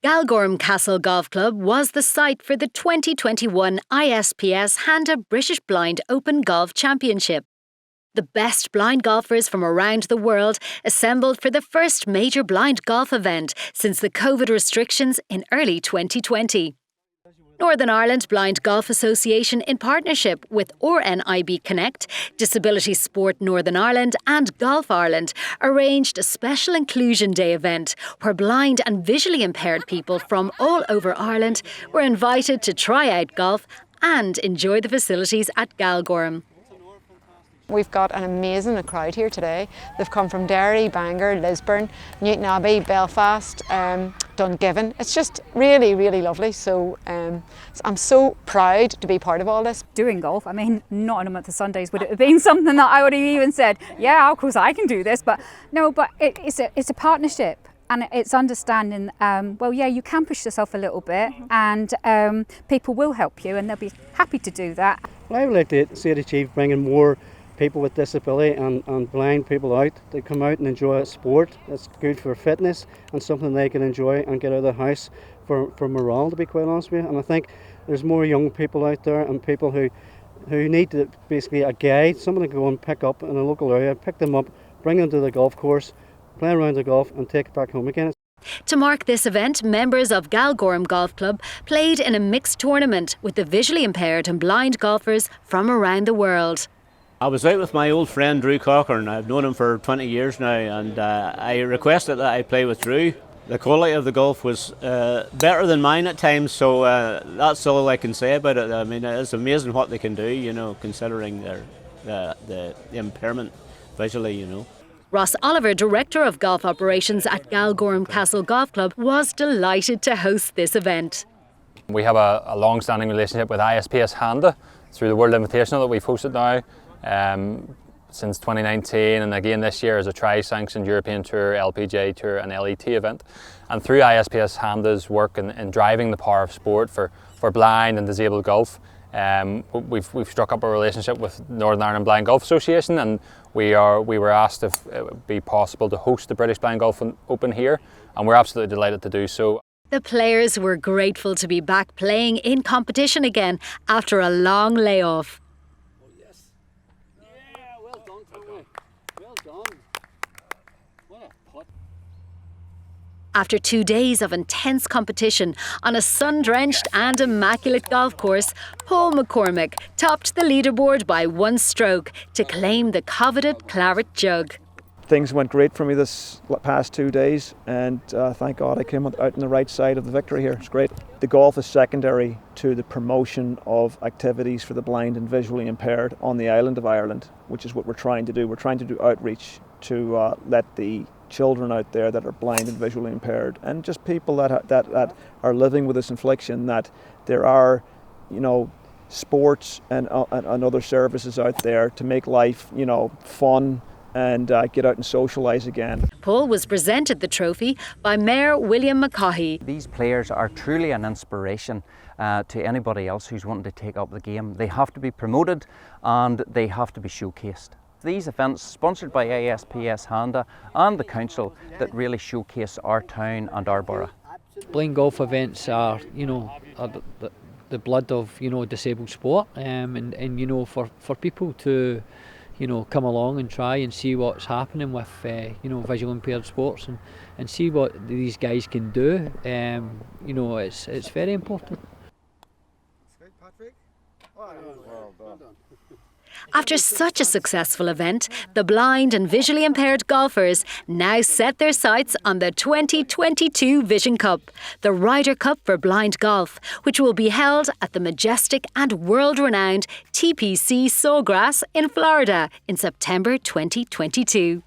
Galgorm Castle Golf Club was the site for the 2021 ISPS Handa British Blind Open Golf Championship. The best blind golfers from around the world assembled for the first major blind golf event since the COVID restrictions in early 2020. Northern Ireland Blind Golf Association, in partnership with RNIB Connect, Disability Sport Northern Ireland and Golf Ireland, arranged a special Inclusion Day event where blind and visually impaired people from all over Ireland were invited to try out golf and enjoy the facilities at Galgorm. We've got an amazing crowd here today. They've come from Derry, Bangor, Lisburn, Newton Abbey, Belfast, Dungiven. It's just really, really lovely. So I'm so proud to be part of all this. Doing golf, I mean, not on a month of Sundays would it have been something that I would have even said, yeah, of course I can do this. But no, but it's a partnership. And it's understanding, well, yeah, you can push yourself a little bit and people will help you and they'll be happy to do that. Well, I would like to see it achieve bringing more people with disability and blind people out to come out and enjoy a sport that's good for fitness and something they can enjoy and get out of the house for morale, to be quite honest with you. And I think there's more young people out there and people who need to, basically a guide, someone to go and pick up in a local area, pick them up, bring them to the golf course, play around the golf and take it back home again. To mark this event, members of Galgorm Golf Club played in a mixed tournament with the visually impaired and blind golfers from around the world. I was out with my old friend Drew Cochran. I've known him for 20 years now, and I requested that I play with Drew. The quality of the golf was better than mine at times, so that's all I can say about it. I mean, it's amazing what they can do, you know, considering the impairment visually, you know. Ross Oliver, Director of Golf Operations at Galgorm Castle Golf Club, was delighted to host this event. We have a long-standing relationship with ISPS Handa through the World Invitational that we've hosted now since 2019, and again this year as a tri-sanctioned European Tour, LPGA Tour and LET event. And through ISPS Handa's work in driving the power of sport for blind and disabled golf, we've struck up a relationship with Northern Ireland Blind Golf Association, and we were asked if it would be possible to host the British Blind Golf Open here, and we're absolutely delighted to do so. The players were grateful to be back playing in competition again after a long layoff. After 2 days of intense competition on a sun-drenched and immaculate golf course, Paul McCormick topped the leaderboard by 1 stroke to claim the coveted claret jug. Things went great for me this past 2 days, and thank God I came out on the right side of the victory here. It's great. The golf is secondary to the promotion of activities for the blind and visually impaired on the island of Ireland, which is what we're trying to do. We're trying to do outreach to let the children out there that are blind and visually impaired, and just people that are living with this affliction, that there are, you know, sports and other services out there to make life, you know, fun and get out and socialise again. Paul was presented the trophy by Mayor William McCaughey. These players are truly an inspiration to anybody else who's wanting to take up the game. They have to be promoted and they have to be showcased. These events, sponsored by ISPS Handa and the council, that really showcase our town and our borough. Blind golf events are, you know, the blood of, you know, disabled sport, and you know, for people to, you know, come along and try and see what's happening with you know, visual impaired sports and see what these guys can do, you know, it's very important. After such a successful event, the blind and visually impaired golfers now set their sights on the 2022 Vision Cup, the Ryder Cup for blind golf, which will be held at the majestic and world-renowned TPC Sawgrass in Florida in September 2022.